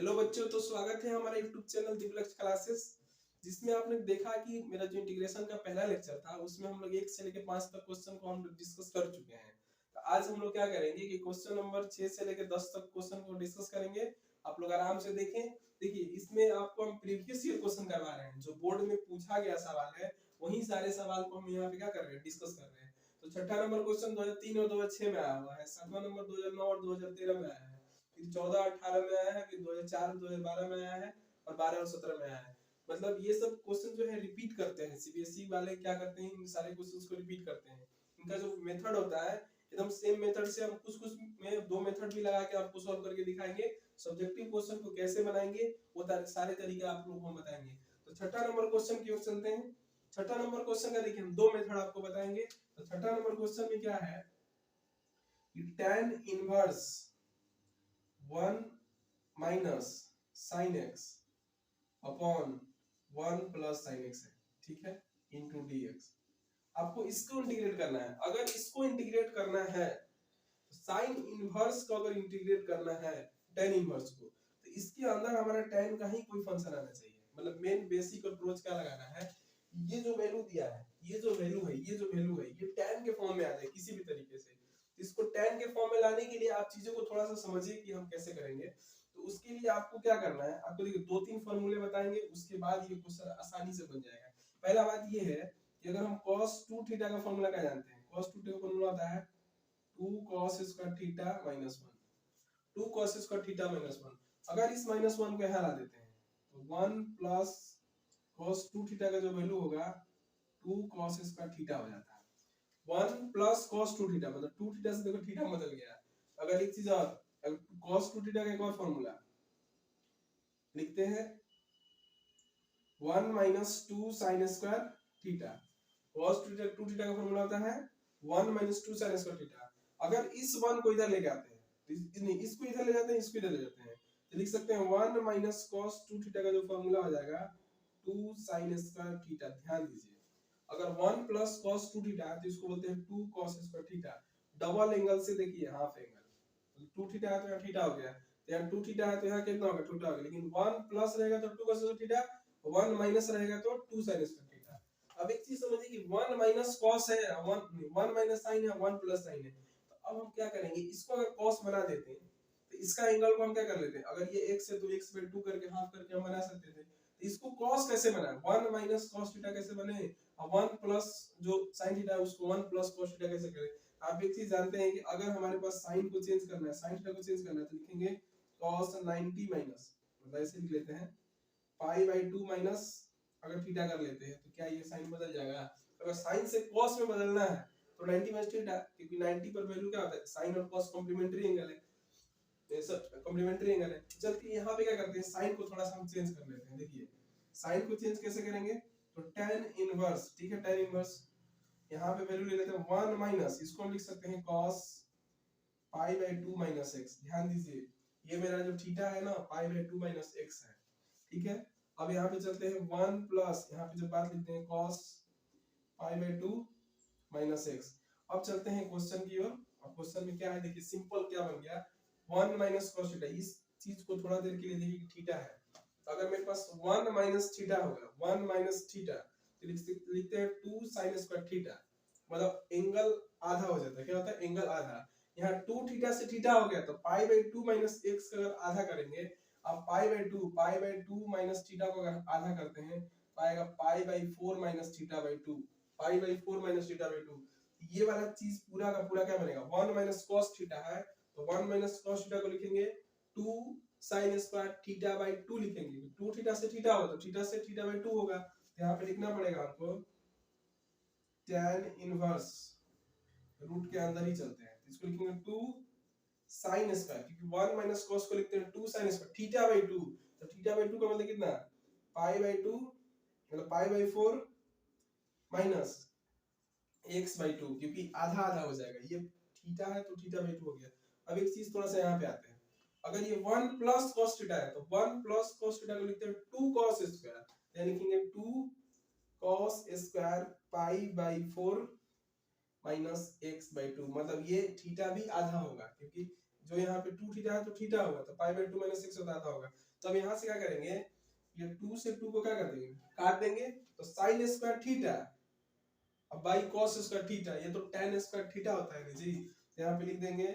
Hello बच्चों, तो स्वागत है हमारे YouTube चैनल दिव्यलक्ष्य क्लासेस, जिसमें आपने देखा कि मेरा जो इंटीग्रेशन का पहला लेक्चर था उसमें हम लोग 1 से लेकर 5 तक क्वेश्चन को हम लोग डिस्कस कर चुके हैं। तो आज हम लोग क्या करेंगे कि क्वेश्चन नंबर 6 से लेकर 10 तक क्वेश्चन को डिस्कस करेंगे। आप लोग आराम से देखें। देखिए, इसमें आपको हम प्रीवियस ईयर क्वेश्चन करवा रहे हैं, जो बोर्ड में पूछा गया सवाल है वही सारे सवाल को हम यहाँ पे क्या कर रहे हैं, डिस्कस कर रहे हैं। तो छठा नंबर क्वेश्चन 2003 और 2006 में आया हुआ है, सातवां नंबर 2009 और 2013 में आया है, फिर 14-18 में आया है, फिर 2004-2012 में आया है और 12 और 17 में आया है। मतलब ये सब क्वेश्चन जो है रिपीट करते हैं। सीबीएसई वाले क्या करते हैं, इन सारे क्वेश्चंस को रिपीट करते हैं। इनका जो मेथड होता है एकदम सेम मेथड से हम कुछ कुछ में दो मेथड भी लगा के आपको सॉल्व करके दिखाएंगे। सब्जेक्टिव क्वेश्चन को कैसे बनाएंगे वो सारे तरीके आप लोगों को बताएंगे। तो छठा नंबर क्वेश्चन की ओर चलते हैं। छठा नंबर क्वेश्चन का देखिए हम दो मेथड आपको बताएंगे। तो छठा नंबर क्वेश्चन में क्या है कि tan inverse 1 minus sine x upon 1 plus sine x है, ठीक है, इंटू dx। आपको इसको इंटीग्रेट करना है। अगर इसको इंटीग्रेट करना है तो साइन इनवर्स को अगर इंटीग्रेट करना है tan इनवर्स को, तो इसके अंदर हमारा tan का ही कोई फंक्शन आना चाहिए। मतलब मेन बेसिक अप्रोच क्या लगाना है, ये जो वैल्यू दिया है, ये जो वैल्यू है, ये जो वैल्यू है, ये tan के फॉर्म में आ जाए किसी भी तरीके से। इसको tan के फॉर्म में लाने के लिए आप चीजों को थोड़ा सा समझिए कि हम कैसे करेंगे। तो उसके लिए आपको क्या करना है, आपको देखिए दो तीन फॉर्मूले बताएंगे, उसके बाद ये क्वेश्चन आसानी से बन जाएगा। पहला बात ये है कि अगर हम cos 2 थीटा का फॉर्मूला क्या जानते हैं, cos 2 थीटा का फॉर्मूला होता है 2 cos square theta minus 1, 2 cos square theta minus 1। अगर इस माइनस 1 को यहाँ ला देते हैं तो 1 प्लस cos 2 थीटा का जो वैल्यू होगा 2 cos स्क्वायर थीटा हो जाता है। 1 प्लस cos 2 थीटा मतलब 2 थीटा से देखो थीटा बदल गया। अगर एक चीज और, cos 2 थीटा का एक और फॉर्मूला लिखते हैं 1 minus 2 sin square theta. cos 2 theta का फॉर्मूला होता है 1 माइनस 2 sin स्क्वायर थीटा। अगर इस 1 को इधर लेके आते हैं, नहीं इसको इधर ले जाते हैं, इसको इधर ले जाते हैं, तो लिख सकते हैं 1 माइनस cos 2 थीटा का जो फॉर्मूला हो जाएगा 2 sin स्क्वायर थीटा। ध्यान दीजिए, अगर 1 प्लस cos 2 थीटा है तो इसको बोलते हैं 2 cos square theta. Double angle से देखिए, हाफ एंगल, 2 थीटा है तो यहाँ थीटा हो गया, तो यहाँ 2 थीटा है तो यहाँ कितना होगा, थीटा होगा। लेकिन 1 प्लस रहेगा तो 2 cos स्क्वायर थीटा, 1 माइनस रहेगा तो 2 sin स्क्वायर थीटा। अब एक चीज समझिए कि 1 माइनस cos है, 1 माइनस sin है, 1 प्लस sin है। तो अब हम क्या करेंगे, इसको अगर cos बना देते हैं तो इसका एंगल को हम क्या कर लेते हैं, अगर ये x है तो x/2 करके हाफ करके हम बना सकते थे। तो इसको cos कैसे बनाए, 1 माइनस cos थीटा कैसे बने, और 1 प्लस जो sin थीटा है उसको 1 प्लस cos थीटा कैसे करें। आप एक चीज जानते हैं कि अगर हमारे पास sin को चेंज करना है, sin थीटा को चेंज करना है, तो लिखेंगे cos 90 माइनस, मतलब ऐसे लिख लेते हैं पाई/2 माइनस, अगर थीटा कर लेते हैं तो क्या ये साइन बदल जाएगा। अगर साइन से cos में बदलना है तो 90 माइनस थीटा, क्योंकि 90 पर वैल्यू क्या होता है, साइन और cos कॉम्प्लीमेंट्री एंगल है, ये सब कॉम्प्लीमेंट्री एंगल है। चलते यहाँ पे क्या करते हैं, साइन को थोड़ा सा हम चेंज कर लेते हैं। देखिए साइन को चेंज कैसे करेंगे, तो tan इनवर्स, ठीक है, tan इनवर्स यहाँ पे वैल्यू ले लेते हैं 1 माइनस, इसको हम लिख सकते हैं cos पाई/2 माइनस x। ध्यान दीजिए ये मेरा जो थीटा है ना पाई/2 माइनस x है, ठीक है। अब यहाँ पे चलते हैं 1 प्लस, यहाँ पे जब बात लिखते हैं cos पाई/2 माइनस x। अब चलते हैं क्वेश्चन की ओर। अब क्वेश्चन में क्या है, देखिए सिंपल क्या बन गया, 1 माइनस cos थीटा। इस चीज को थोड़ा देर के लिए देखिए कि थीटा है, तो अगर मेरे पास 1 माइनस थीटा होगा, 1 माइनस थीटा, तो लिखते हैं 2 sin स्क्वायर थीटा। मतलब एंगल आधा हो जाता है, क्या होता है, एंगल आधा। यहाँ 2 थीटा से थीटा हो गया तो पाई/2 माइनस x का अगर आधा करेंगे, अब पाई/2 माइनस थीटा को अगर आधा करते हैं तो आएगा पाई/4 माइनस थीटा/2, पाई/4 माइनस थीटा/2। ये वाला चीज पूरा का पूरा क्या बनेगा, 1 माइनस cos थीटा है तो 1 माइनस cos थीटा को लिखेंगे 2 sin स्क्वायर थीटा/2 लिखेंगे। 2 थीटा से थीटा होगा तो थीटा से थीटा/2 होगा, तो यहाँ पे लिखना पड़ेगा हमको tan इनवर्स, रूट के अंदर ही चलते हैं, इसको लिखेंगे 2 sin स्क्वायर, क्योंकि 1 माइनस cos को लिखते हैं 2 sin स्क्वायर थीटा/2। तो थीटा/2 का मतलब कितना, पाई/2 मतलब पाई/4 माइनस x/2, क्योंकि आधा आधा हो जाएगा, ये थीटा है तो थीटा/2 हो गया। अब एक चीज थोड़ा सा यहाँ पे आते हैं, अगर ये 1 प्लस cos थीटा है तो 1 प्लस cos थीटा को लिखते हैं 2 cos स्क्वायर, यानी लिखेंगे 2 cos स्क्वायर पाई/4 माइनस x/2। मतलब ये थीटा भी आधा होगा, क्योंकि जो यहाँ पे 2 थीटा है तो थीटा होगा तो पाई बाई 2 माइनस एक्स बताता होगा। तो अब यहाँ से क्या करेंगे, ये 2 से 2 को क्या कर देंगे, काट देंगे, तो साइन स्क्वायर थीटा अब बाई कॉस स्क्वायर थीटा, ये तो tan स्क्वायर थीटा होता है जी। यहाँ पे लिख देंगे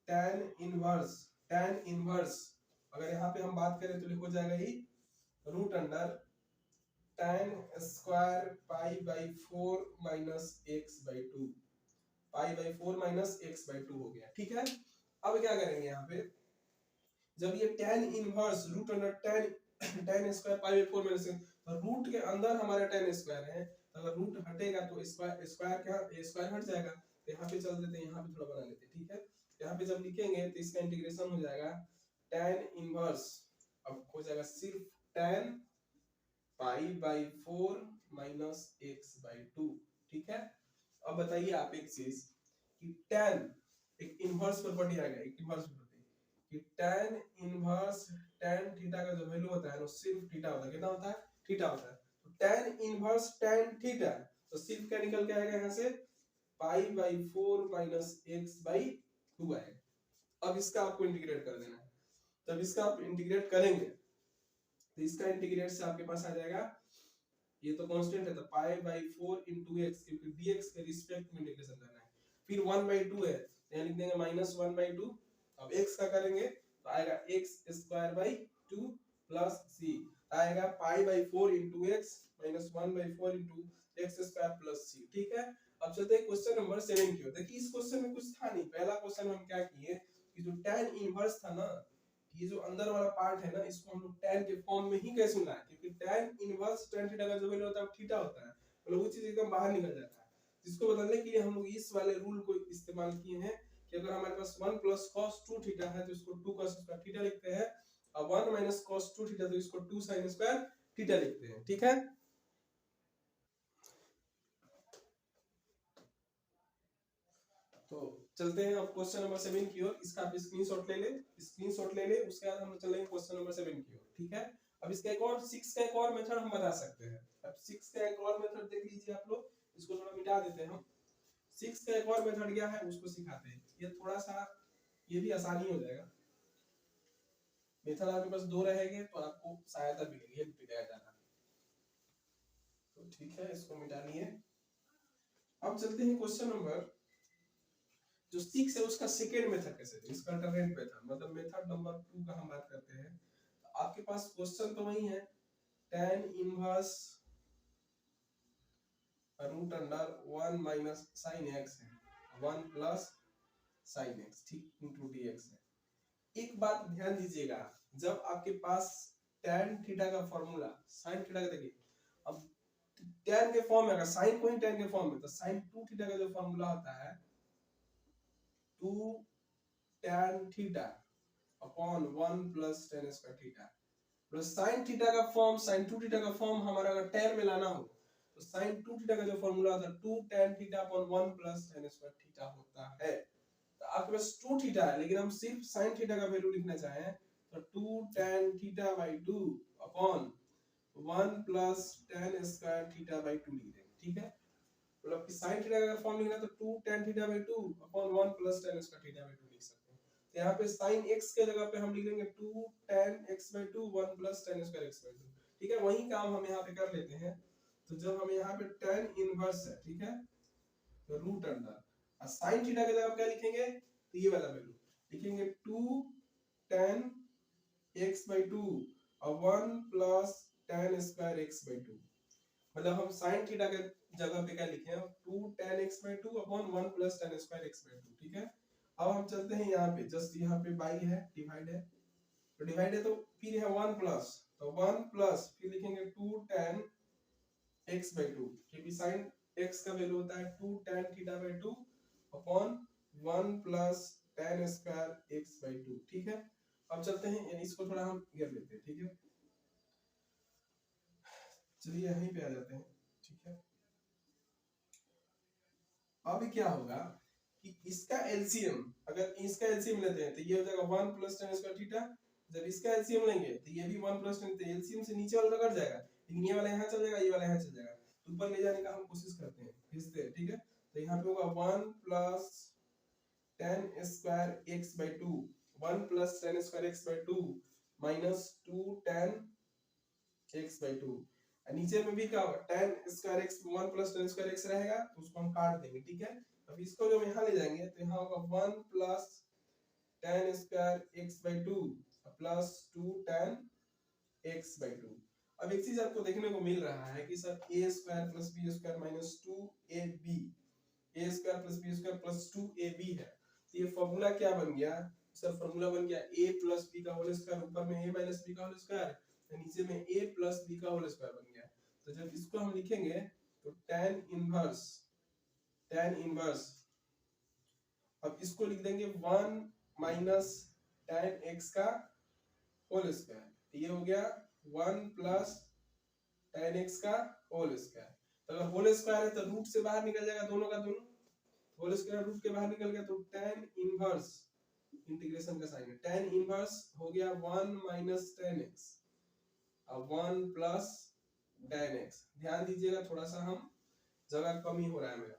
tan इनवर्स अगर यहाँ पे हम बात करें तो हो जाएगा ही root under tan square pi by 4 minus x by 2, pi by 4 minus x by 2 हो गया। ठीक है, अब क्या करेंगे यहाँ पे, जब ये tan inverse root under tan square pi by 4 minus, तो रूट के अंदर हमारा tan स्क्वायर है, अगर रूट हटेगा तो स्क्वायर क्या स्क्वायर हट जाएगा, तो यहाँ पे चल देते हैं, यहाँ पे थोड़ा बना लेते हैं। ठीक है, यहाँ पे जब लिखेंगे तो इसका इंटीग्रेशन हो जाएगा tan इनवर्स, अब हो जाएगा सिर्फ tan pi by 4 minus x by 2। ठीक है, अब बताइए आप एक चीज कि tan एक इनवर्स प्रॉपर्टी आ गया, एक इनवर्स प्रॉपर्टी कि tan इनवर्स tan थीटा का जो वैल्यू होता है वो सिर्फ थीटा होता है, कितना होता है, थीटा होता है। तो tan इनवर्स tan थीटा, तो सिर्फ क्या निकल के आएगा यहाँ से पाई बाई 4 माइनस एक्स बाई 2 आएगा। अब इसका आपको इंटीग्रेट कर देना है, तब इसका आप इंटीग्रेट करेंगे तो इसका इंटीग्रेट से आपके पास आ जाएगा, ये तो कांस्टेंट है तो पाई बाई 4 into x, क्योंकि dx के रिस्पेक्ट में इंटीग्रेशन करना है, फिर 1/2 है तो यहाँ लिख देंगे -1/2। अब x का करेंगे तो आएगा x square by 2 plus c, आएगा पाई by 4 into x minus 1/4 into x square plus c। ठीक है, अब चलते हैं क्वेश्चन नंबर 7 की ओर। देखिए इस क्वेश्चन में कुछ था नहीं, पहला क्वेश्चन में हम क्या किए कि जो tan इनवर्स था ना, ये जो अंदर वाला पार्ट है ना, इसको हम लोग tan के फॉर्म में ही कैसे लाए, क्योंकि tan इनवर्स tan थीटा का जो वैल्यू होता है थीटा होता है, मतलब वो चीज एकदम बाहर निकल जाता है। जिसको बदलने के लिए हम लोग इस वाले रूल को इस्तेमाल किए हैं कि अगर हमारे पास 1 प्लस cos 2 थीटा है तो इसको 2 cos स्क्वायर थीटा लिखते हैं, और 1 माइनस cos 2 थीटा तो इसको 2 sin स्क्वायर थीटा लिखते हैं। ठीक है, तो चलते हैं अब क्वेश्चन नंबर 7 की ओर। इसका आप स्क्रीनशॉट ले ले, स्क्रीनशॉट ले ले, उसके बाद हम चलेंगे क्वेश्चन नंबर 7 की ओर। ठीक है, अब इसका एक और 6 का एक और मेथड हम बता सकते हैं। अब 6 का एक और मेथड देख लीजिए आप लोग, इसको थोड़ा मिटा देते हैं हम। 6 का एक और मेथड क्या है उसको सिखाते हैं, ये थोड़ा सा ये भी आसानी हो जाएगा। मेथड आपके पास दो रहेंगे तो आपको सहायता मिलेगी, हेल्प मिलेगा ज्यादा। तो ठीक है, इसको मिटा लिए। अब चलते हैं क्वेश्चन नंबर जो 6 है उसका सेकेंड मेथड कैसे दें, इसका अल्टरनेट मेथड, मतलब मेथड नंबर 2 का हम बात करते हैं। तो आपके पास क्वेश्चन तो वही है, tan inverse root under 1 minus sin x है, 1 प्लस sin x, ठीक, इनटू dx है। एक बात ध्यान दीजिएगा, जब आपके पास tan थीटा का फॉर्मूला sin थीटा का, देखिए अब tan के फॉर्म में, अगर sin को ही tan के फॉर्म में, तो sin 2 थीटा का जो फॉर्मूला होता है 2 tan theta upon 1 plus tan square theta, plus sin theta का फॉर्म, sin 2 थीटा का फॉर्म हमारा अगर tan में लाना हो तो sin 2 थीटा का जो फॉर्मूला होता है 2 tan theta upon 1 plus tan square theta होता है। तो आपके पास 2 थीटा है, लेकिन हम सिर्फ sin थीटा का वैल्यू लिखना चाहें तो 2 tan theta by 2 upon 1 plus tan square theta by 2 लिख देंगे। ठीक है, मतलब कि sin थीटा का फॉर्म लिखना तो 2 tan theta by 2 upon 1 plus tan square theta by 2 लिख सकते हैं। तो यहाँ पे sin x के जगह पे हम लिख देंगे 2 tan x by 2 1 plus tan square x by 2। ठीक है, वही काम हम यहाँ पे कर लेते हैं। तो जब हम यहाँ पे tan इनवर्स है, ठीक है, तो रूट अंडर sin थीटा के जगह क्या लिखेंगे, तो ये वाला वैल्यू लिखेंगे 2 tan x by 2 और 1 plus tan square x by 2, मतलब हम sin थीटा के जगह पे क्या लिखे हैं 2 tan x by 2 upon 1 plus tan square x by 2। ठीक है, अब हम चलते हैं यहाँ पे, जस्ट यहाँ पे बाई है, डिवाइड है, तो डिवाइड है तो फिर है 1 प्लस, तो 1 प्लस फिर लिखेंगे 2 tan x by 2, क्योंकि sin x का वैल्यू होता है 2 tan theta by 2 upon 1 plus tan square x by 2। ठीक है, अब चलते हैं, इसको थोड़ा हम घेर लेते हैं। ठीक है, चलिए यहीं पे आ जाते हैं। ठीक है, अब क्या होगा कि इसका एलसीएम, अगर इसका एलसीएम लेते हैं तो ये हो जाएगा 1 प्लस tan स्क्वायर थीटा, जब इसका एलसीएम लेंगे तो ये भी 1 प्लस tan, तो एलसीएम से नीचे वाला कट जाएगा, लेकिन ये वाला यहाँ चल जाएगा, ये वाला यहाँ चल जाएगा, तो ऊपर ले जाने का हम कोशिश करते हैं, खींचते हैं। ठीक है, तो यहाँ पे होगा 1 plus tan square x by 2 1 plus tan square x by 2 minus 2 tan x by 2। नीचे में भी क्या होगा tan square x 1 plus tan square x रहेगा तो उसको हम काट देंगे, ठीक है। अब इसको जब यहाँ ले जाएंगे तो यहाँ होगा 1 plus tan square x by 2 plus 2 tan x by 2। अब एक चीज आपको देखने को मिल रहा है कि sir a square plus b square minus 2ab a square plus b square plus 2ab है, तो ये फॉर्मूला क्या बन गया सर? फॉर्मूला बन गया a plus b का होल स्क्वायर, ऊपर में a minus b का होल स्क्वायर, नीचे में a plus b का होल स्क्वायर बन गया। तो जब इसको हम लिखेंगे तो tan इनवर्स, अब इसको लिख देंगे 1 minus tan x का होल स्क्वायर, तो ये हो गया 1 plus tan x का होल स्क्वायर। तो अगर होल स्क्वायर है तो रूट से बाहर निकल जाएगा, दोनों का दोनों होल स्क्वायर रूट के बाहर निकल गया, तो tan इनवर्स इंटीग्रेशन का साइन है, tan इनवर्स हो गया 1 minus tan x अब 1 plus tan x। ध्यान दीजिएगा थोड़ा सा हम जगह कमी हो रहा है मेरा,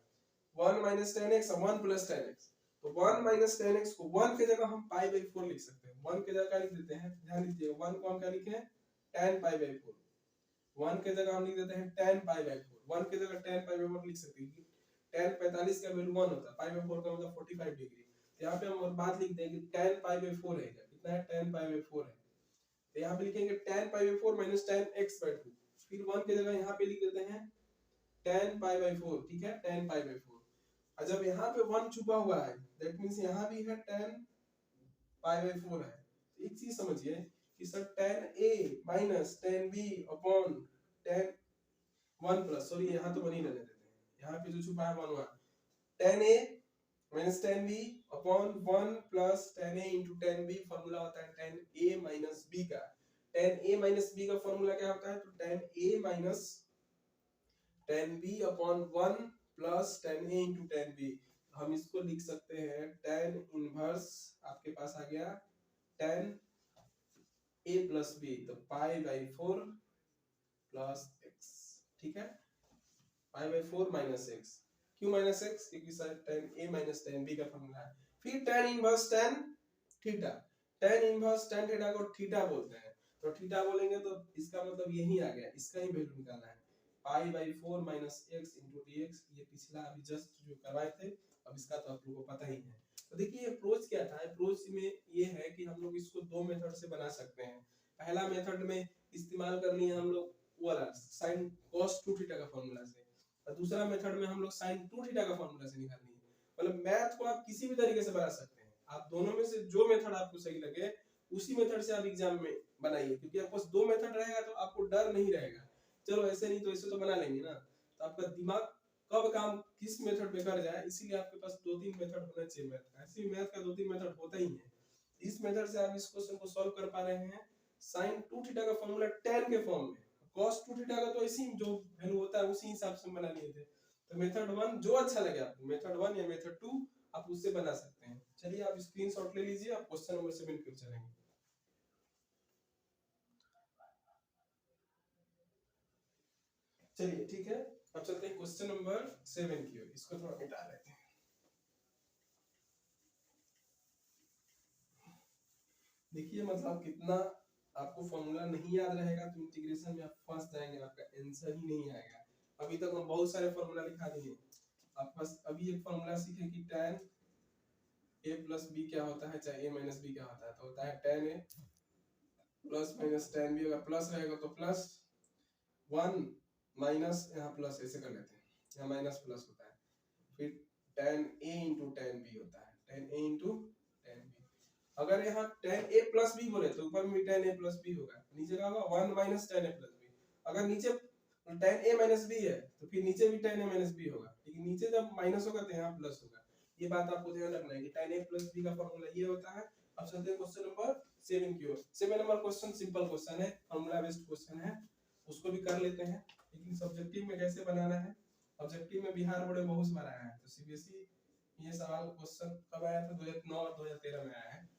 1 minus tan x और 1 plus tan x, तो 1 minus tan x को 1 के जगह हम पाई बाई 4 लिख सकते हैं। 1 के जगह क्या लिख देते हैं, ध्यान दीजिएगा 1 को हम क्या लिखे हैं tan पाई बाई 4, 1 के जगह हम लिख देते हैं tan पाई बाई 4, 1 के जगह tan पाई बाई 4 लिख सकते हैं। tan 45 का वैल्यू 1 होता है, पाई बाई 4 का मतलब 45 डिग्री, तो यहाँ पे हम और बात लिख देंगे tan पाई बाई 4 है, कितना है tan पाई बाई 4 है, तो यहाँ पे लिखेंगे tan pi by 4 minus tan x by 2, फिर 1 के जगह यहाँ पे लिख देते हैं tan पाई बाई 4, ठीक है, tan पाई बाई 4। और जब यहाँ पे 1 छुपा हुआ है दैट मींस यहाँ भी है tan पाई बाई 4 है। तो एक चीज समझिए कि sir tan a minus tan b upon tan 1 plus, sorry यहाँ तो 1 ही रहने देते हैं, यहाँ पे जो छुपा है 1 tan a minus tan b upon 1 plus tan a into tan b, formula होता है tan a minus b का। tan a minus b का फॉर्मूला क्या होता है, तो tan a minus tan b upon 1 plus tan a into tan b, हम इसको लिख सकते हैं tan इनवर्स, आपके पास आ गया tan a plus b, तो पाई बाई 4 प्लस x, ठीक है, पाई बाई 4 माइनस x, क्यों माइनस x, क्योंकि sir tan a minus tan b का फॉर्मूला है। फिर tan inverse tan theta, tan inverse tan theta को थीटा बोलते हैं, तो थीटा बोलेंगे तो इसका मतलब यही आ गया, इसका ही वैल्यू निकालना है, पाई by 4 minus x into dx, ये पिछला अभी जस्ट जो करवाए थे, अब इसका तो आप लोगों को पता ही है। तो देखिए अप्रोच क्या था, अप्रोच में ये है कि हम लोग इसको दो मेथड से बना सकते हैं। पहला मेथड में इस्तेमाल करनी है हम लोग वो वाला sin cos 2 थीटा का फॉर्मूला से, और दूसरा मेथड में हम लोग sin 2 थीटा का फॉर्मूला से निकालनी है। मतलब मैथ को आप किसी भी तरीके से बना सकते हैं, आप दोनों में से जो मेथड आपको सही लगे उसी मेथड से आप एग्जाम में बनाइए, क्योंकि आपके पास दो मेथड रहेगा तो आपको डर नहीं रहेगा, चलो ऐसे नहीं तो ऐसे तो बना लेंगे ना, तो आपका दिमाग कब काम किस मेथड पे कर जाए, इसीलिए आपके पास दो तीन मेथड होना चाहिए मैथ का। ऐसे मैथ का दो तीन मेथड होता ही है, इस मेथड से आप इस क्वेश्चन को सॉल्व कर पा रहे हैं। sin 2 थीटा का फॉर्मूला tan के फॉर्म में, cos 2 थीटा का तो इसी जो वैल्यू होता है उसी हिसाब से बना लिए थे। तो मेथड 1 जो अच्छा लगे आपको, मेथड 1 या मेथड 2 आप उससे बना सकते हैं। चलिए आप स्क्रीनशॉट ले लीजिए, आप क्वेश्चन नंबर 7 की ओर चलेंगे। चलिए ठीक है, अब चलते हैं क्वेश्चन नंबर 7 की ओर, इसको थोड़ा मिटा लेते हैं। देखिए मतलब कितना आपको फॉर्मूला नहीं याद रहेगा तो इंटीग्रेशन में आप फंस जाएंगे, आपका आंसर ही नहीं आएगा। अभी तक हम बहुत सारे फॉर्मूला लिखा दिए, आप बस अभी एक फॉर्मूला सीखे कि tan a plus b क्या होता है, चाहे a minus b क्या होता है, तो होता है tan a plus minus tan b, अगर प्लस रहेगा तो प्लस 1 माइनस, यहाँ प्लस ऐसे कर लेते हैं, यहाँ माइनस प्लस होता है, फिर tan a into tan b होता है, tan a into tan b। अगर यहाँ tan a plus b बोले तो ऊपर में भी tan a plus b होगा, नीचे का होगा 1 minus tan a plus b। अगर नीचे tan a minus b है तो फिर नीचे भी tan a minus b होगा, लेकिन नीचे जब माइनस होगा तो यहाँ प्लस होगा। ये बात आपको ध्यान रखना है कि tan a plus b का फॉर्मूला ये होता है। अब चलते हैं क्वेश्चन नंबर 7 की ओर। 7 नंबर क्वेश्चन सिंपल क्वेश्चन है, फॉर्मूला बेस्ड क्वेश्चन है, उसको भी कर लेते हैं, लेकिन सब्जेक्टिव में कैसे बनाना है, ऑब्जेक्टिव में बिहार बोर्ड में बहुत बार आया है, तो सीबीएसई ये सवाल क्वेश्चन कब आया था, 2009 और 2013 में आया है,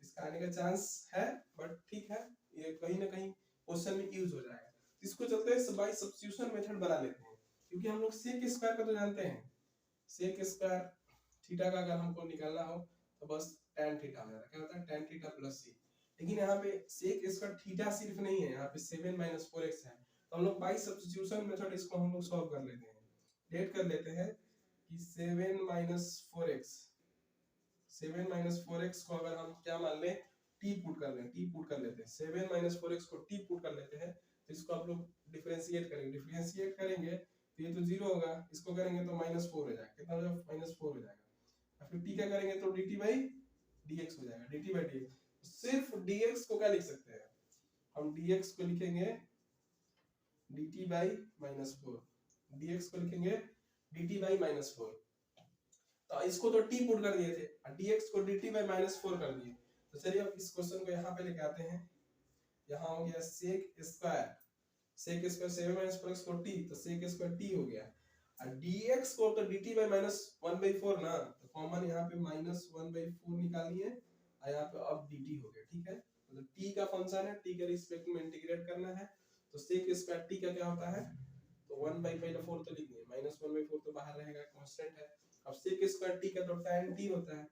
इसका आने का चांस है, बट ठीक है ये कहीं ना कहीं क्वेश्चन में यूज हो जाएगा। इसको चलते हैं बाय सब्स्टिट्यूशन मेथड बना लेते हैं, क्योंकि हम लोग सेक स्क्वायर का तो जानते हैं, सेक स्क्वायर थीटा का अगर हमको निकालना हो तो बस tan थीटा हो जाता है। क्या होता है? tan theta plus c। लेकिन यहाँ पे sec स्क्वायर थीटा सिर्फ नहीं है, यहाँ पे 7 - 4x है, तो हम लोग बाई सब्स्टिट्यूशन मेथड इसको हम लोग सॉल्व कर लेते हैं। लेट कर लेते हैं कि 7 - 4x को अगर हम क्या मान लें, t पुट कर लें, t पुट कर लेते हैं। 7 - 4x को t पुट कर लेते हैं, तो इसको आप लोग डिफरेंशिएट करेंगे तो ये तो 0 होगा, इसको करेंगे तो -4 हो जाएगा। कितना हो जाएगा? -4 हो जाएगा। और फिर t क्या करेंगे तो dt/dx हो जाएगा, dt/dx। सिर्फ dx को क्या लिख सकते हैं हम? dx को लिखेंगे dt/-4, dx को लिखेंगे dt/-4। तो इसको तो t पुट कर दिए थे और dx को dt/-4 कर दिए। तो चलिए अब इस क्वेश्चन को यहाँ पे लेके आते हैं। यहाँ हो गया sec स्क्वायर 7 - 4x को t, तो sec स्क्वायर t हो गया, और dx को तो dt/-1/4 ना, तो कॉमन यहाँ पे -1/4 निकालिए और यहाँ पे अब dt हो गया। ठीक है, मतलब t का फंक्शन है, t के रिस्पेक्ट में इंटीग्रेट करना है, तो sec स्क्वायर t का क्या होता है, तो 1/4 तो लिख दिए, -1/4 तो बाहर रहेगा, कांस्टेंट है। अब sec स्क्वायर t का तो tan t होता है,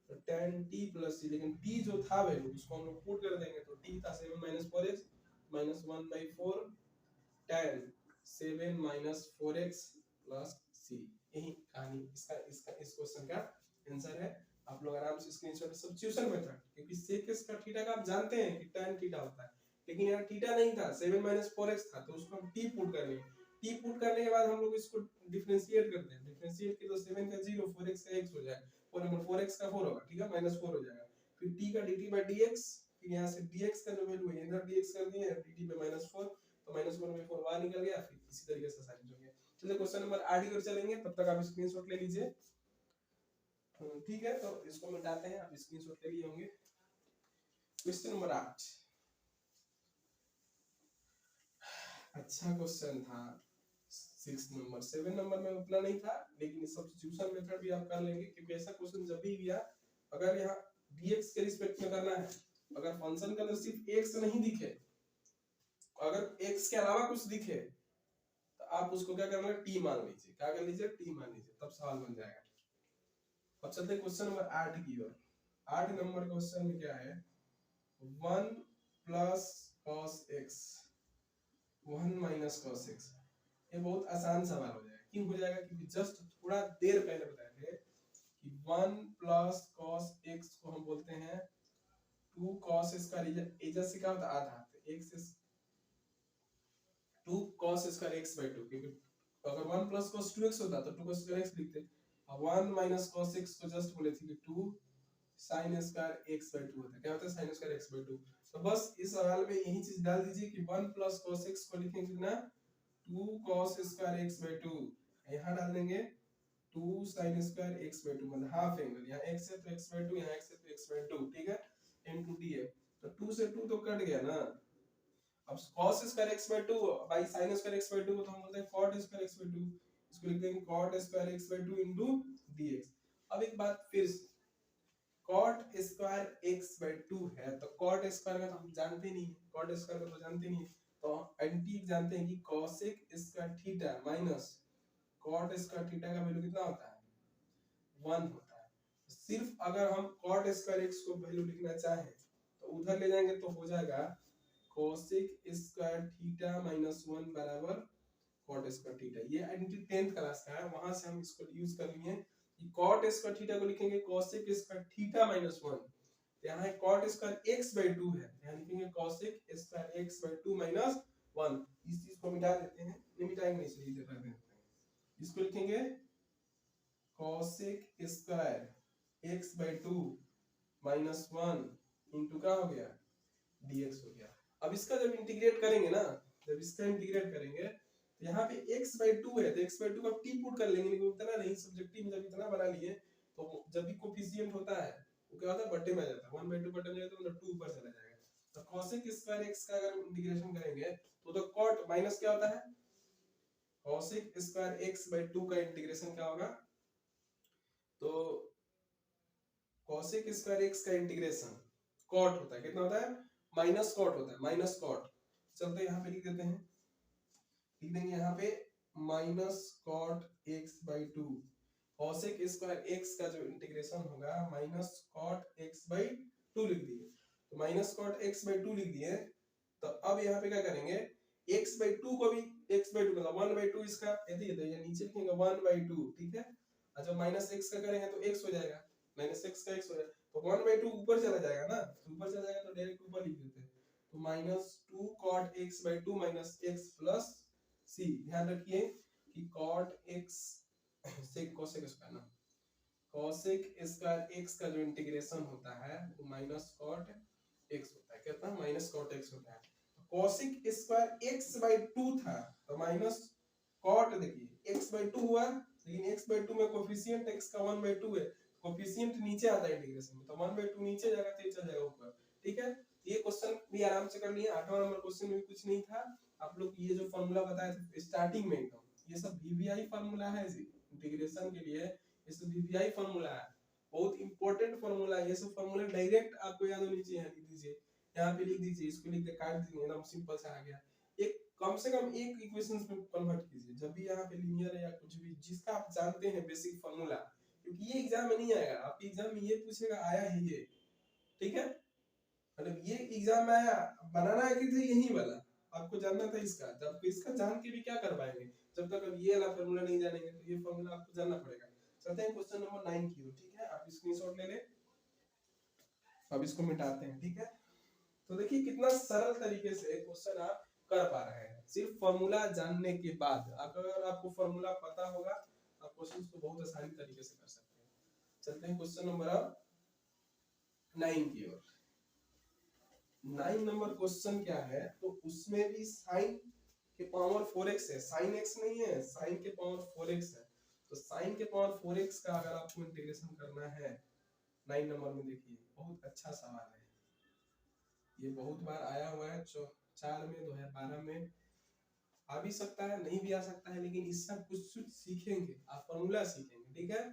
तो tan t प्लस c, लेकिन t जो था वैल्यू उसको हम लोग पुट कर देंगे, तो t था 7 - 4x -1/4 tan 7 - 4x plus c। यही कहानी इसका इसका इस क्वेश्चन का आंसर है। आप लोग आराम से स्क्रीनशॉट, सब्स्टिट्यूशन मेथड, क्योंकि sec का थीटा का आप जानते हैं कि tan थीटा होता है, लेकिन यहाँ थीटा नहीं था, 7 - 4x था, तो उसको हम t पुट कर लेंगे। t पुट करने के बाद हम लोग इसको डिफरेंशिएट करते हैं, डिफरेंशिएट किया तो 7 का 0, 4x का x हो जाएगा, 4x का 4 होगा, ठीक है, -4 हो जाएगा। फिर t का dt/dx, फिर यहाँ से dx का जो वैल्यू है इधर dx कर दिए, dt/-4, तो -1/4 बाहर निकल गया। फिर इसी तरीके से सारी हो गया। चलिए क्वेश्चन नंबर 8 की ओर चलेंगे, तब तक आप स्क्रीनशॉट ले लीजिए। ठीक है, तो इसको मिटाते हैं, आप स्क्रीनशॉट ले लिए होंगे। क्वेश्चन नंबर 8 अच्छा क्वेश्चन था। 6 नंबर 7 नंबर में उतना नहीं था, लेकिन सब्स्टिट्यूशन मेथड भी आप कर लेंगे, क्योंकि ऐसा क्वेश्चन जब भी गया, अगर यहाँ dx के रिस्पेक्ट में करना है, अगर फंक्शन के अंदर सिर्फ x नहीं दिखे, अगर x के अलावा कुछ दिखे, तो आप उसको क्या करना, t मान लीजिए। क्या कर लीजिए? t मान लीजिए, तब सवाल बन जाएगा। अब चलते हैं क्वेश्चन नंबर 8 की ओर। 8 नंबर क्वेश्चन में क्या है, 1 + cos x 1 - cos x। ये बहुत आसान सवाल हो जाएगा। क्यों हो जाएगा? क्योंकि जस्ट थोड़ा देर पहले बताए थे कि 1 + cos x को हम बोलते हैं 2 cos स्क्वायर, एजा से क्या होता है, आधा, तो x 2 cos स्क्वायर x/2, क्योंकि अगर 1 + cos 2x होता तो 2 cos स्क्वायर x लिखते। अब 1 - cos x को जस्ट बोले थे कि 2 sin स्क्वायर x/2 होता है। क्या होता है? sin square x/2। तो बस इस सवाल में यही चीज डाल दीजिए कि 1 + cos x को लिखेंगे कितना, 2 cos स्क्वायर x/2, यहाँ डाल देंगे 2 sin स्क्वायर x/2, मतलब हाफ एंगल, यहाँ x है तो x/2, यहाँ x है तो x/2, ठीक है, into dx। तो 2 से 2 तो कट गया ना। अब cos square x/2 by sin square x/2 को तो हम बोलते हैं cot स्क्वायर x/2, इसको लिख देंगे cot square x/2 into dx। अब एक बात फिर से, cot स्क्वायर x/2 है, तो cot स्क्वायर का तो हम जानते नहीं है, cot स्क्वायर का तो जानते नहीं है, तो एंटी जानते हैं कि cosec square theta minus cot square theta का वैल्यू कितना होता है, 1 होता है। सिर्फ अगर हम cot स्क्वायर x को वैल्यू लिखना चाहें तो उधर ले जाएंगे, तो हो जाएगा cosec स्क्वायर थीटा माइनस 1 बराबर cot स्क्वायर थीटा। ये आइडेंटिटी 10th क्लास का है, वहां से हम इसको यूज कर लिए कि cot स्क्वायर थीटा को लिखेंगे cosec स्क्वायर थीटा माइनस 1, तो यहाँ है cot स्क्वायर x/2 है, यहाँ लिखेंगे cosec स्क्वायर x/2 माइनस 1। इस चीज को मिटा देते हैं, नहीं मिटाएंगे नहीं, इसलिए इधर रख देते हैं। इसको लिखेंगे cosec square x/2 minus 1 into क्या हो गया, dx हो गया। अब इसका जब इंटीग्रेट करेंगे ना, जब इसका इंटीग्रेट करेंगे, तो यहाँ पे x/2 है, तो x/2 का t पुट कर लेंगे, लेकिन उतना नहीं, सब्जेक्टिव में जब इतना बना लिए, तो जब भी कोफिशिएंट होता है वो क्या होता है, बटे में आ जाता है, 1/2 बटे में जाता है, मतलब 2 ऊपर चला जाएगा। तो cosec स्क्वायर x का अगर इंटीग्रेशन करेंगे तो cot माइनस क्या होता है, cosec स्क्वायर x/2 का इंटीग्रेशन क्या होगा, तो cosec स्क्वायर x का इंटीग्रेशन cot होता है, कितना होता है, माइनस cot होता है, माइनस cot। चलते यहाँ पे लिख देते हैं, लिख देंगे यहाँ पे minus cot x/2, cosec square x का जो इंटीग्रेशन होगा माइनस cot x by 2 लिख दिए, तो माइनस cot x by 2 लिख दिए। तो अब यहाँ पे क्या करेंगे, x by 2 को भी x by 2 मतलब 1 by 2 इसका यदि है तो ये नीचे लिखेंगे 1 by 2, ठीक है। अच्छा माइनस x का करेंगे तो x हो जाएगा, माइनस x का x हो जाएगा, तो 1 by 2 ऊपर चला जाएगा ना, ऊपर चला जाएगा तो डायरेक्ट ऊपर लिख देते हैं, तो minus 2 cot x by 2 minus x plus c। ध्यान रखिए कि cot x से cosec स्क्वायर ना, cosec स्क्वायर x का जो इंटीग्रेशन होता है वो माइनस cot x होता है, कितना माइनस cot x होता है। cosec स्क्वायर x by 2 था तो माइनस cot, देखिए x by 2 हुआ, लेकिन x by 2 में कोफिशिएंट x का 1 by 2 है, कोफिशिएंट नीचे आता है इंटीग्रेशन में, तो 1 by 2 नीचे जाएगा तो ये चल जाएगा ऊपर, ठीक है। ये क्वेश्चन भी आराम से कर लिए। 8वां नंबर क्वेश्चन में भी कुछ नहीं था, आप लोग ये जो फार्मूला बताए थे स्टार्टिंग में एकदम, ये सब वीवीआई फार्मूला है जी, इंटीग्रेशन के लिए ये सब वीवीआई फार्मूला है, बहुत इंपॉर्टेंट फार्मूला है। ये सब फार्मूला डायरेक्ट आपको याद होनी चाहिए, लिख दीजिए यहाँ पे, लिख दीजिए, इसको लिख के काट दीजिए, एकदम सिंपल से आ गया। एक कम से कम एक इक्वेशंस में कन्वर्ट कीजिए जब भी यहाँ पे लीनियर है या कुछ भी जिसका आप जानते हैं बेसिक फार्मूला, क्योंकि ये एग्जाम में नहीं आएगा, आपके एग्जाम में ये पूछेगा आया ही ये, ठीक है। मतलब ये एग्जाम में आया, बनाना है कि यही वाला आपको जानना था इसका, जब इसका जान के भी क्या कर पाएंगे जब तक अब ये वाला फार्मूला नहीं जानेंगे, तो ये फार्मूला आपको जानना पड़ेगा। चलते हैं क्वेश्चन नंबर 9 की ओर, ठीक है। आप स्क्रीनशॉट ले लें, अब इसको मिटाते हैं, ठीक है। तो देखिए कितना सरल तरीके से क्वेश्चन आप कर पा रहे हैं सिर्फ फार्मूला जानने के बाद। अगर आपको फार्मूला पता होगा आप क्वेश्चन को बहुत आसानी तरीके से कर सकते हैं। चलते हैं क्वेश्चन नंबर 9 की ओर। 9 नंबर क्वेश्चन क्या है, तो उसमें भी साइन के पावर 4x है, साइन x नहीं है, साइन के पावर 4x है। तो साइन के पावर 4x का अगर आपको इंटीग्रेशन करना है 9 नंबर में, देखिए बहुत अच्छा सवाल है, ये बहुत बार आया हुआ है 4 में 2012 में, आ भी सकता है नहीं भी आ सकता है, लेकिन इससे कुछ कुछ सीखेंगे, आप फार्मूला सीखेंगे, ठीक है।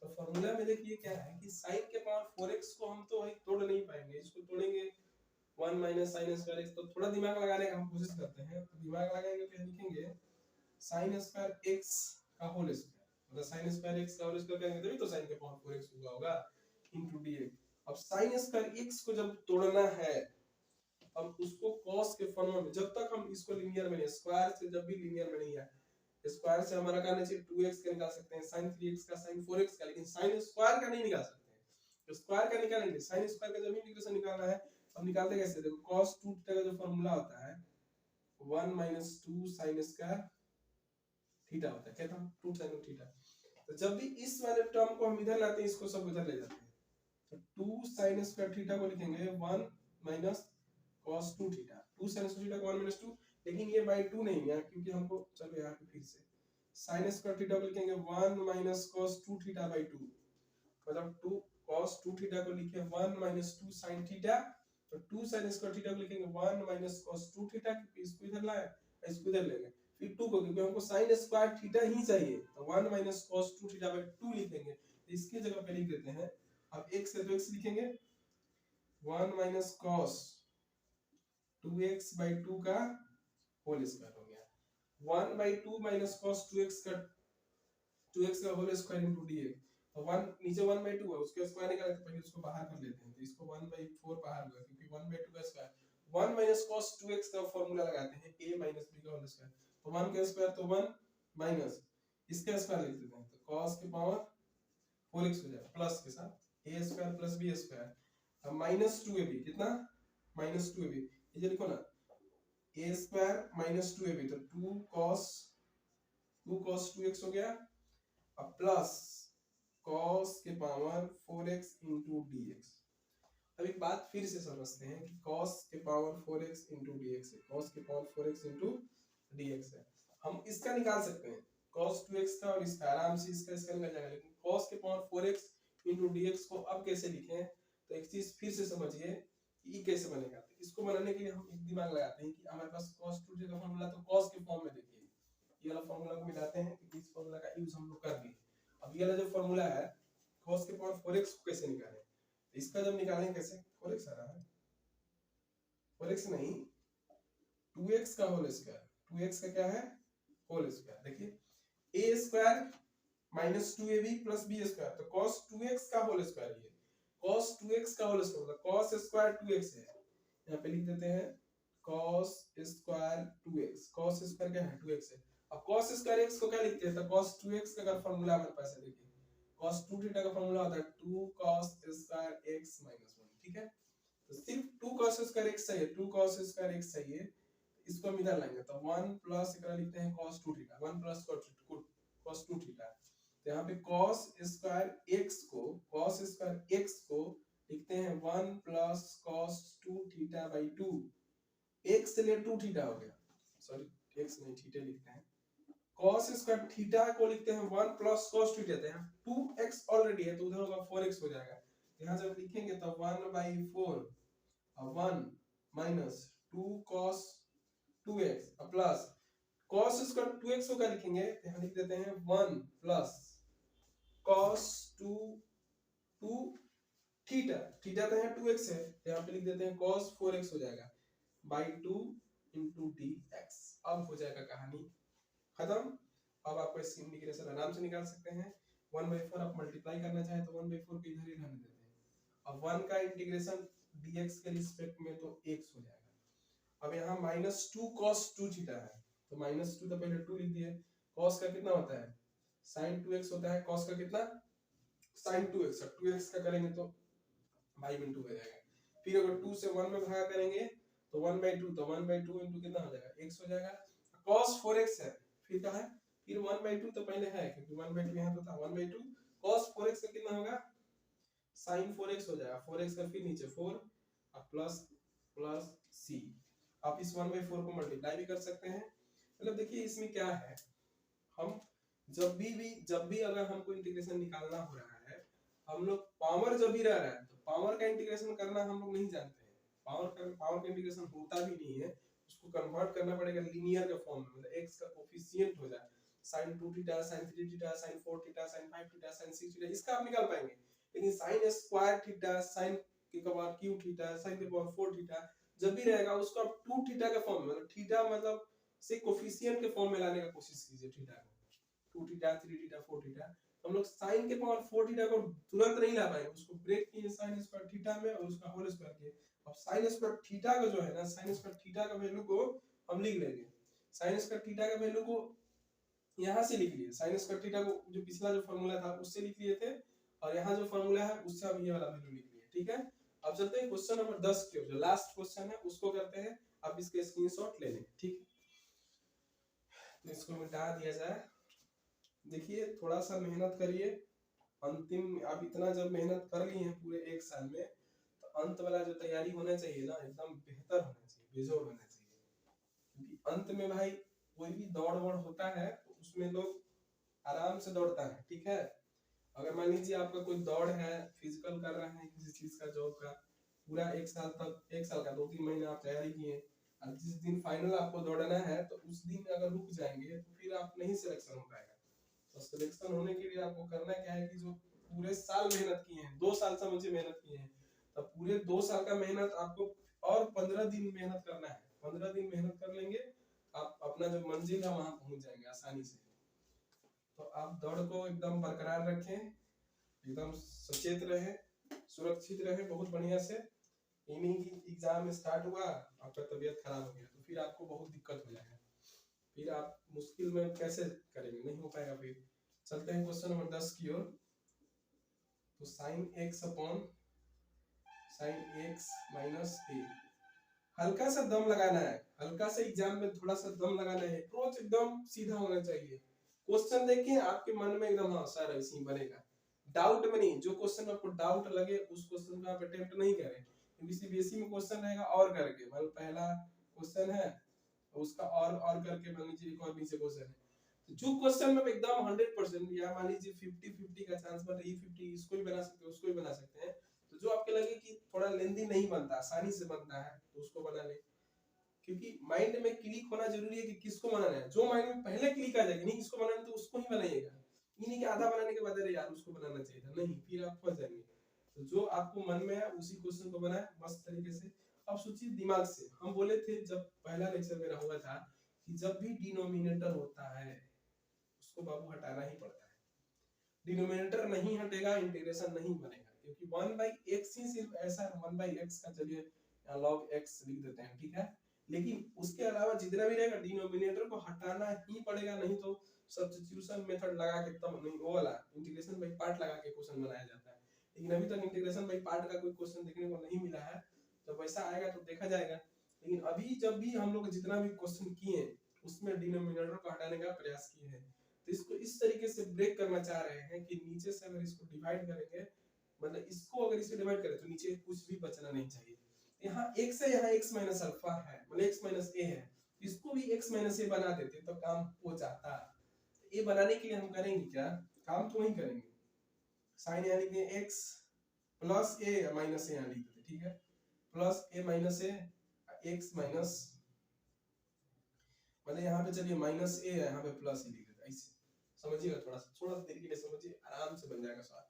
तो फार्मूला में देखिए क्या है कि sin के पावर 4x को हम तो वही तोड़ नहीं पाएंगे, इसको तोड़ेंगे 1 माइनस साइन स्क्वायर x, तो थोड़ा दिमाग लगाने का हम कोशिश करते हैं। तो दिमाग लगाएंगे तो लिखेंगे sin स्क्वायर x का होल स्क्वायर, मतलब sin स्क्वायर x का होल स्क्वायर करेंगे तभी तो sin के पावर 4x हुआ होगा इनटू dx। अब sin स्क्वायर x को जब तोड़ना है हम उसको cos के फॉर्म में, जब तक हम इसको लीनियर में नहीं, स्क्वायर से जब भी लीनियर में नहीं है, स्क्वायर से हमारा करना चाहिए 2x का निकाल सकते हैं, sin 3x का, sin 4x का, लेकिन sin स्क्वायर का नहीं निकाल सकते हैं। तो स्क्वायर का निकालेंगे, sin स्क्वायर का जब इंटीग्रेशन निकालना है अब निकालते कैसे, देखो cos 2 थीटा का जो फार्मूला होता है 1 माइनस 2 sin स्क्वायर थीटा होता है, कहता हूं 2 sin थीटा। तो जब भी इस वाले टर्म को हम इधर लाते हैं इसको सब उधर ले जाते हैं, तो 2 sin स्क्वायर थीटा को लिखेंगे 1 minus cos 2 theta, 2 sin theta को 1 minus 2, लेकिन ये by 2 नहीं है क्योंकि हमको, चलो यहाँ पे फिर से sin स्क्वायर थीटा को लिखेंगे 1 minus cos 2 थीटा by 2, मतलब 2 cos 2 थीटा को लिखे 1 minus 2 sin थीटा, तो 2 sin स्क्वायर थीटा को लिखेंगे 1 minus cos 2 थीटा, क्योंकि इसको इधर लाए इसको इधर ले लें, फिर 2 को, क्योंकि हमको sin स्क्वायर थीटा ही चाहिए तो 1 minus cos 2 थीटा by 2 लिखेंगे, तो इसकी जगह पे लिख देते हैं। अब x है तो x लिखेंगे 1 minus cos 2x by 2 का होल स्क्वायर हो गया, 1 by 2 minus cos 2x का होल स्क्वायर इनटू dx। तो 1 नीचे 1 by 2 है उसके स्क्वायर निकालने से पहले उसको बाहर कर लेते हैं, तो इसको 1 by 4 बाहर हुआ क्योंकि 1 by 2 का स्क्वायर 1 minus cos 2x का फार्मूला लगाते हैं a minus b का होल स्क्वायर, तो 1 का स्क्वायर तो 1 माइनस इसका स्क्वायर लिख देते हैं, तो cos के पावर 4x हो जाएगा प्लस के साथ a square plus b square, अब माइनस 2ab, कितना माइनस 2ab, ये लिखो ना a स्क्वायर माइनस 2ab, तो 2 cos 2x हो गया, अब प्लस cos के पावर 4x into dx। अब एक बात फिर से समझते हैं कि cos के पावर 4x into dx है, cos के पावर 4x into dx है, हम इसका निकाल सकते हैं cos 2x का और इसका, आराम से इसका निकल जाएगा, लेकिन cos के पावर 4x into dx को अब कैसे लिखें, तो एक चीज फिर से समझिए ये कैसे बनेगा। तो इसको बनाने के लिए हम एक दिमाग लगाते हैं कि हमारे पास cos 2 का फार्मूला तो cos के फॉर्म में, देखिए ये वाला फार्मूला को मिलाते हैं कि इस फार्मूला का यूज हम लोग कर लिए। अब ये वाला जो फार्मूला है cos के पावर 4x को कैसे निकालें, तो इसका जब निकालेंगे कैसे, 4x आ रहा है, 4x नहीं 2x का होल स्क्वायर, 2x का क्या है होल स्क्वायर, देखिए a square minus 2ab plus b square, तो cos 2x का होल स्क्वायर, ये cos 2x का होल स्क्वायर, मतलब cos स्क्वायर 2x है, यहाँ पे लिख देते हैं cos square 2x, cos square क्या है 2x है। अब cos स्क्वायर x को क्या लिखते हैं, तो cos 2x का अगर फार्मूला हमारे पास है, देखिए cos 2 थीटा का फार्मूला होता है 2 cos स्क्वायर x माइनस 1, ठीक है। तो सिर्फ 2 cos स्क्वायर x चाहिए, 2 cos स्क्वायर x चाहिए, इसको हम इधर लाएंगे तो 1 प्लस एकरा लिखते हैं cos 2 theta, 1 plus cos 2 theta, तो यहाँ पे cos स्क्वायर x को, cos स्क्वायर x को लिखते हैं 1 plus cos 2 theta by 2, x ले 2 थीटा हो गया, सॉरी x नहीं थीटा लिखते हैं, cos स्क्वायर थीटा को लिखते हैं 1 प्लस cos थीटा, तो यहाँ 2x ऑलरेडी है तो उधर होगा 4x हो जाएगा, यहाँ जब लिखेंगे तो 1 बाई 4 और 1 minus 2 cos 2x plus cos square 2x को क्या लिखेंगे, यहाँ लिख देते हैं 1 प्लस cos 2 थीटा, थीटा तो यहाँ 2x है, यहाँ पे लिख देते हैं cos 4x हो जाएगा बाई 2 इंटू dx। अब हो जाएगा कहानी खत्म। अब आपको इसकी इंटीग्रेशन आराम से निकाल सकते हैं, 1/4 आप मल्टीप्लाई करना चाहे तो 1/4 को इधर ही रहने देते हैं, अब 1 का इंटीग्रेशन dx के रिस्पेक्ट में तो x हो जाएगा। अब यहाँ -2 cos 2 थीटा है, तो -2 तो पहले 2 लिख दिए, cos का कितना होता है sin 2x होता है, cos का कितना sin 2x, 2x का करेंगे तो भाई में 2 हो जाएगा, फिर अगर 2 से 1 में भागा करेंगे तो 1/2, तो 1/2 इंटू कितना हो जाएगा x हो जाएगा, cos 4x है, फिर क्या है, फिर 1/2 तो पहले है क्योंकि 1/2 यहाँ तो था, 1/2 cos 4x का कितना होगा sin 4x हो जाएगा, 4x का फिर नीचे 4 और प्लस प्लस c, आप इस 1/4 को मल्टीप्लाई भी कर सकते हैं। मतलब देखिए इसमें क्या है, हम जब भी अगर हमको इंटीग्रेशन निकालना हो रहा है, हम लोग पावर जब भी रह रहा है तो पावर का इंटीग्रेशन करना हम लोग नहीं जानते हैं, पावर का इंटीग्रेशन होता भी नहीं है, उसको कन्वर्ट करना पड़ेगा लीनियर के फॉर्म में, मतलब x का कोफिशिएंट हो जाए sin 2 theta sin 3 theta sin 4 theta sin 5 theta sin 6 theta, इसका आप निकाल पाएंगे, लेकिन sin स्क्वायर थीटा sin के पावर q थीटा sin के पावर 4 थीटा जब भी रहेगा उसको आप 2 थीटा के फॉर्म में, मतलब थीटा मतलब से कोफिशिएंट के फॉर्म में लाने का कोशिश कीजिए, थीटा को 2 थीटा 3 थीटा 4 थीटा, हम लोग sin के पावर 4 थीटा को तुरंत नहीं ला पाएंगे, उसको ब्रेक किए sin स्क्वायर थीटा में और उसका होल स्क्वायर किए, अब sin स्क्वायर थीटा का जो है ना, sin स्क्वायर थीटा का वैल्यू को हम लिख लेंगे, sin स्क्वायर थीटा का वैल्यू को यहाँ से लिख लिए, sin स्क्वायर थीटा को जो पिछला जो फार्मूला था उससे लिख लिए थे, और यहाँ जो फार्मूला है उससे हम ये वाला वैल्यू लिख लिए, ठीक है। अब चलते हैं क्वेश्चन नंबर 10 की ओर, जो लास्ट क्वेश्चन है उसको करते हैं, आप इसके स्क्रीनशॉट ले लें, ठीक है, तो इसको मिटा दिया जाए। देखिए थोड़ा सा मेहनत करिए, अंतिम आप इतना जब मेहनत कर लिए हैं पूरे 1 साल में, तो अंत वाला जो तैयारी होना चाहिए ना एकदम बेहतर होना चाहिए, बेजोड़ होना चाहिए, क्योंकि अंत में भाई कोई भी दौड़ वोड़ होता है तो उसमें लोग आराम से दौड़ता है, ठीक है। अगर मान लीजिए आपका कोई दौड़ है, फिजिकल कर रहे हैं किसी चीज का, जॉब का, पूरा 1 साल तक, 1 साल का 2-3 महीने आप तैयारी किए, और जिस दिन फाइनल आपको दौड़ना है तो उस दिन अगर रुक जाएंगे तो फिर आप नहीं सिलेक्शन हो पाएगा। तो सिलेक्शन होने के लिए आपको करना क्या है कि जो पूरे साल मेहनत किए हैं, 2 साल समझिए मेहनत किए हैं, तो पूरे 2 साल का मेहनत आपको और 15 दिन मेहनत करना है, 15 दिन मेहनत कर लेंगे आप अपना जो मंजिल है वहां पहुंच जाएंगे आसानी से। तो आप दौड़ को एकदम बरकरार रखें, एकदम सचेत रहे, सुरक्षित रहे बहुत बढ़िया से। इन्हीं की एग्जाम स्टार्ट हुआ, आपका तबीयत खराब हो गया तो फिर आपको बहुत दिक्कत हो जाएगा, फिर आप मुश्किल में कैसे करेंगे, नहीं हो पाएगा। फिर चलते हैं क्वेश्चन नंबर 10 की ओर, तो sin x upon sin x minus a, हल्का सा दम लगाना है, हल्का सा एग्जाम में थोड़ा सा दम लगाना है, अप्रोच एकदम सीधा होना चाहिए, क्वेश्चन देखिए आपके मन में एकदम हाँ सर ऐसे ही बनेगा, डाउट में नहीं, जो क्वेश्चन में आपको डाउट लगे उस क्वेश्चन को आप अटेम्प्ट नहीं करें, क्योंकि सीबीएसई में क्वेश्चन रहेगा और करके, मतलब पहला क्वेश्चन है उसका और करके मान लीजिए एक और नीचे क्वेश्चन है, तो जो क्वेश्चन में एकदम 100% या मान लीजिए 50-50 का चांस बन रही है, 50 इसको भी बना सकते हैं उसको भी बना सकते हैं, तो जो आपके लगे कि थोड़ा लेंदी नहीं बनता, आसानी से बनता है तो उसको बना ले, क्योंकि माइंड में क्लिक होना जरूरी है कि किसको बनाना है, जो माइंड में पहले क्लिक आ जाएगी नहीं किसको बनाना है तो उसको ही बनाइएगा, ये नहीं कि आधा बनाने के बाद अरे यार उसको बनाना चाहिए था, नहीं, फिर आप फंस जाएंगे। तो जो आपको मन में है उसी क्वेश्चन को बनाए मस्त तरीके से। अब सोचिए दिमाग से, हम बोले थे जब पहला लेक्चर मेरा हुआ था कि जब भी डिनोमिनेटर होता है उसको बाबू हटाना ही पड़ता है, डिनोमिनेटर नहीं हटेगा, इंटीग्रेशन नहीं बनेगा, क्योंकि 1/x ही सिर्फ ऐसा है, 1/x का चलिए log x लिख देते हैं, ठीक है। लेकिन उसके अलावा जितना भी रहेगा डिनोमिनेटर को हटाना ही पड़ेगा, नहीं तो सब्स्टिट्यूशन मेथड लगा के तब नहीं, वो वाला इंटीग्रेशन बाय पार्ट लगा के क्वेश्चन बनाया जाता है। लेकिन अभी तक इंटीग्रेशन बाय पार्ट का कोई क्वेश्चन देखने को नहीं मिला है, जब वैसा आएगा तो देखा जाएगा। लेकिन अभी जब भी हम लोग जितना भी क्वेश्चन किए उसमें डिनोमिनेटर को हटाने का प्रयास किए हैं, तो इसको इस तरीके से ब्रेक करना चाह रहे हैं कि नीचे से अगर इसको डिवाइड करेंगे, मतलब इसको अगर इसे डिवाइड करें तो नीचे कुछ भी बचना नहीं चाहिए। यहाँ x है, यहाँ x माइनस अल्फा है, मतलब x माइनस a है, इसको भी x माइनस a बना देते तो काम हो जाता। a बनाने के लिए हम करेंगे क्या, काम तो वही करेंगे, साइन यहाँ लिख देंगे x plus a minus a यहाँ लिख देते, ठीक है, plus a minus a x minus, मतलब यहाँ पे चलिए माइनस a है, यहाँ पे प्लस a लिख देते, ऐसे समझिएगा, थोड़ा सा देर के लिए समझिए, आराम से बन जाएगा सवाल।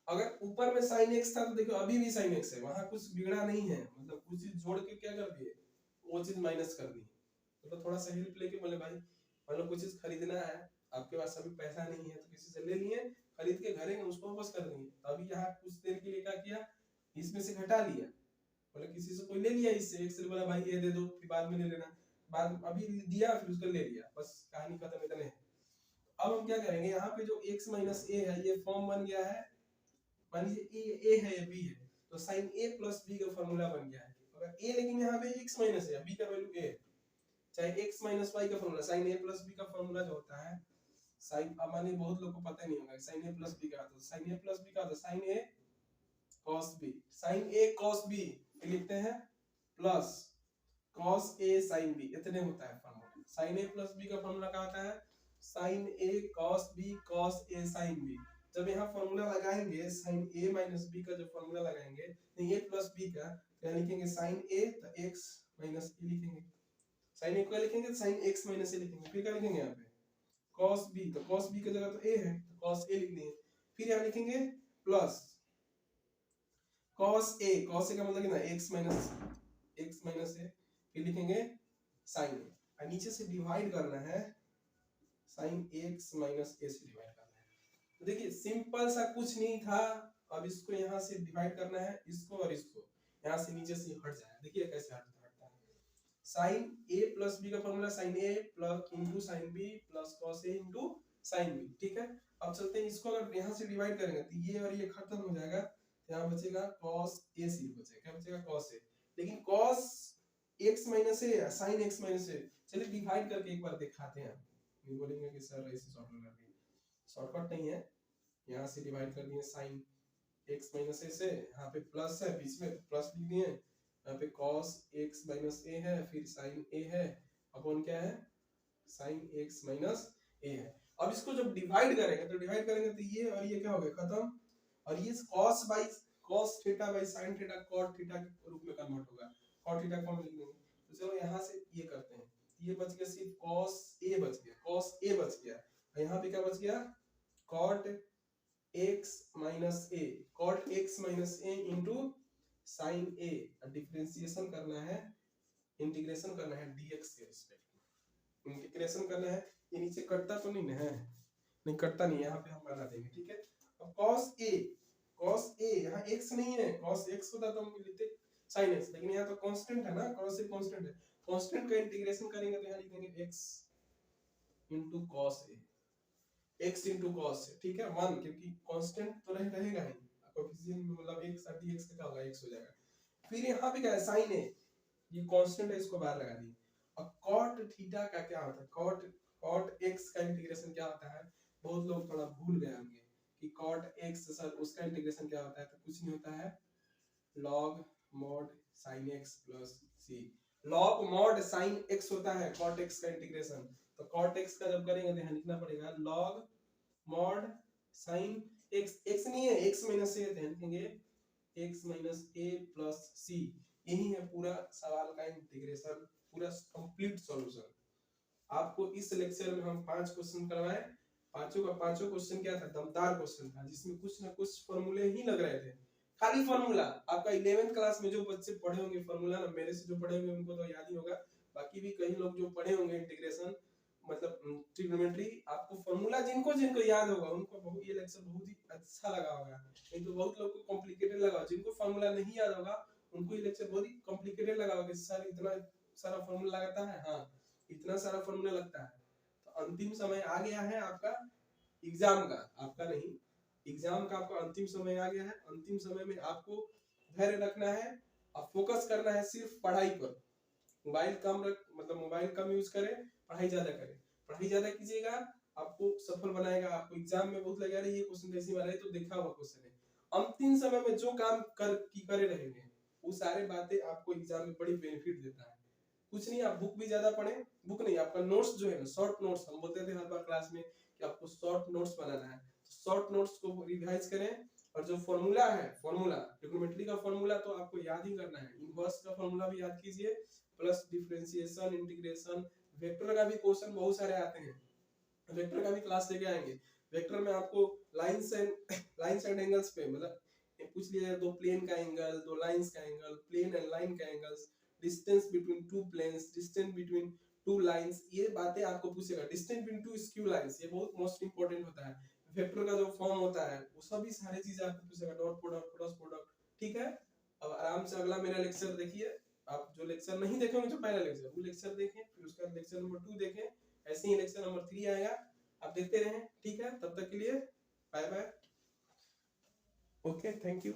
अगर ऊपर में sin x था तो देखो अभी भी sin x है, वहां कुछ बिगड़ा नहीं है, मतलब कुछ चीज जोड़ के क्या कर दिए, वो चीज माइनस कर दी। तो थोड़ा सा हेल्प लेके बोले भाई मतलब कुछ चीज खरीदना है, आपके पास अभी पैसा नहीं है तो किसी से ले लिए, खरीद के घर गए उसको वापस कर दिए, तो अभी यहाँ कुछ देर के लिए क्या किया, इसमें से घटा लिया, बोले किसी से कोई ले लिया, इससे एक से बोला भाई ये दे दो फिर बाद में ले लेना, बाद अभी दिया फिर उसको ले लिया, बस कहानी खत्म, इतने। अब हम क्या करेंगे, यहाँ पे जो x माइनस a है ये फॉर्म बन गया है, मान लीजिए a है या b है, तो sin a प्लस b का फॉर्मूला बन गया है। अगर a लेकिन यहाँ पे x माइनस है, b का वैल्यू a, चाहे x माइनस y का formula sin a plus b का फॉर्मूला जो होता है, sin, अब मानिए बहुत लोग को पता नहीं होगा sin a प्लस b का होता है, sin a प्लस b का होता है sin a cos b, sin a cos b लिखते हैं plus cos a sin b, इतने होता है formula. sin a plus b का फॉर्मूला क्या होता है, sin a cos b cos a sin b। जब यहाँ फॉर्मूला लगाएंगे sin a माइनस b का जो फॉर्मूला लगाएंगे, नहीं a प्लस b का, तो यहाँ लिखेंगे sin a तो x माइनस a लिखेंगे, sin a को लिखेंगे sin x माइनस a लिखेंगे, फिर क्या लिखेंगे यहाँ पे cos b, तो cos b की जगह तो a है तो cos a लिख देंगे, फिर यहाँ लिखेंगे plus cos a, cos a का मतलब कितना x माइनस a, फिर लिखेंगे sin a, और नीचे से डिवाइड करना है, sin x माइनस a से डिवाइड करना है। तो देखिए सिंपल सा कुछ नहीं था, अब इसको यहाँ से डिवाइड करना है, इसको और इसको यहाँ से नीचे से हट जाए, देखिए कैसे हटता है, sin a प्लस b का formula sin a plus into sin b plus cos a into sin b, ठीक है। अब चलते हैं इसको, अगर यहाँ से डिवाइड करेंगे तो ये और ये खत्म हो जाएगा, यहाँ बचेगा cos a सिर्फ बचेगा, क्या बचेगा cos a, लेकिन cos x minus a sin x minus a, चलिए डिवाइड करके एक बार दिखाते हैं। ये बोलेंगे कि सर ऐसे शॉर्टकट कर दिए, शॉर्टकट नहीं है, यहाँ से डिवाइड कर दिए sin x माइनस a से, यहाँ पे प्लस है बीच में प्लस लिख दिए, यहाँ पे cos x माइनस a है, फिर sin a है, अपॉन क्या है sin x माइनस a है। अब इसको जब डिवाइड करेंगे तो ये और ये क्या हो गया खत्म, और ये cos theta by sin theta cot theta के रूप में कन्वर्ट होगा, cot थीटा फॉर्म लिख देंगे। तो चलो यहाँ से ये करते हैं, ये बच गया सिर्फ cos a बच गया, cos a बच गया, यहाँ पे क्या बच गया cot x minus a, cot x minus a into sin a, differentiation करना है, इंटीग्रेशन करना है dx के रिस्पेक्ट में, इंटीग्रेशन करना है, ये नीचे कटता तो नहीं है, नहीं कटता नहीं, यहाँ पे हम बना देंगे, ठीक है। अब cos a यहाँ x नहीं है, cos x होता तो हम लिखते sin x, लेकिन यहाँ तो कांस्टेंट है ना, cos a कांस्टेंट है, कांस्टेंट का इंटीग्रेशन करेंगे तो यहाँ लिखेंगे x into cos a, x into cos a, ठीक है 1, क्योंकि कांस्टेंट तो रहेगा ही, कोएफिशिएंट में मतलब x dx का क्या होगा x हो जाएगा। फिर यहाँ पे क्या है sin a, ये कांस्टेंट है इसको बाहर लगा दिए। अब cot थीटा का क्या होता है, cot x का इंटीग्रेशन क्या होता है, बहुत लोग थोड़ा भूल गए होंगे कि cot x सर उसका इंटीग्रेशन क्या होता है, तो कुछ नहीं होता है log mod sin x plus c, log mod sin x होता है cot x का इंटीग्रेशन, तो cot x का जब करेंगे तो यहाँ लिखना पड़ेगा log mod sin x, x नहीं है x माइनस a, ध्यान देंगे x minus a plus c, यही है पूरा सवाल का इंटीग्रेशन, पूरा कंप्लीट सॉल्यूशन। आपको इस लेक्चर में हम 5 क्वेश्चन करवाए, पांचों का पांचों क्वेश्चन क्या था, दमदार क्वेश्चन था, जिसमें कुछ ना कुछ फॉर्मूले ही लग रहे थे, खाली फॉर्मूला। आपका 11th क्लास में जो बच्चे पढ़े होंगे फॉर्मूला ना, मेरे से जो पढ़े होंगे उनको तो याद ही होगा, बाकी भी कई लोग जो पढ़े होंगे इंटीग्रेशन मतलब ट्रिग्नोमेट्री आपको फॉर्मूला जिनको जिनको याद होगा उनको बहुत ये लेक्चर बहुत ही अच्छा लगा होगा, नहीं तो बहुत लोग को कॉम्प्लिकेटेड लगा होगा। जिनको फॉर्मूला नहीं याद होगा उनको ये लेक्चर बहुत ही कॉम्प्लिकेटेड लगा होगा। सर इतना सारा फॉर्मूला लगता है, हाँ इतना सारा फॉर्मूला लगता है। तो अंतिम समय आ गया है आपका एग्जाम का, आपका नहीं, एग्जाम का आपका अंतिम समय आ गया है। अंतिम समय में आपको धैर्य रखना है और फोकस करना है सिर्फ पढ़ाई पर। मोबाइल कम रख, मतलब मोबाइल कम यूज करें, पढ़ाई ज्यादा करें। पढ़ाई ज्यादा कीजिएगा, आपको सफल बनाएगा। आपको एग्जाम में बहुत लगेगा ये क्वेश्चन कैसे बना है, तो देखा हुआ क्वेश्चन है। अंतिम समय में जो काम करे रहेंगे वो सारे बातें आपको एग्जाम में बड़ी बेनिफिट देता है। कुछ नहीं, आप बुक भी ज्यादा पढ़ें, बुक नहीं आपका नोट्स जो है ना, शॉर्ट नोट्स, हम बोलते थे हर बार क्लास में कि आपको शॉर्ट नोट्स बनाना है। शॉर्ट नोट्स को रिवाइज करें, और जो फॉर्मूला है, फॉर्मूला ट्रिग्नोमेट्री का फॉर्मूला तो आपको याद ही करना है। इनवर्स का फॉर्मूला भी याद कीजिए, प्लस डिफरेंशिएशन, इंटीग्रेशन, वेक्टर का भी क्वेश्चन बहुत सारे आते हैं। वेक्टर का भी क्लास लेके आएंगे। वेक्टर में आपको लाइंस एंड एंगल्स पे मतलब पूछ लिया जाए, दो प्लेन का एंगल, दो लाइंस का एंगल, प्लेन एंड लाइन का angles, distance between two planes, distance between two lines, ये बातें आपको पूछेगा। Distance between two skew lines, ये बहुत मोस्ट इंपोर्टेंट होता है। वेक्टर का जो फॉर्म होता है वो सभी सारी चीजें आपको पूछेगा, डॉट प्रोडक्ट, क्रॉस प्रोडक्ट, ठीक है। अब आराम से अगला मेरा लेक्चर देखिए। आप जो लेक्चर नहीं देखेंगे, जो पहला लेक्चर, वो लेक्चर देखें, फिर उसका लेक्चर नंबर 2 देखें, ऐसे ही लेक्चर नंबर 3 आएगा, आप देखते रहें, ठीक है। तब तक के लिए bye bye, okay, thank you.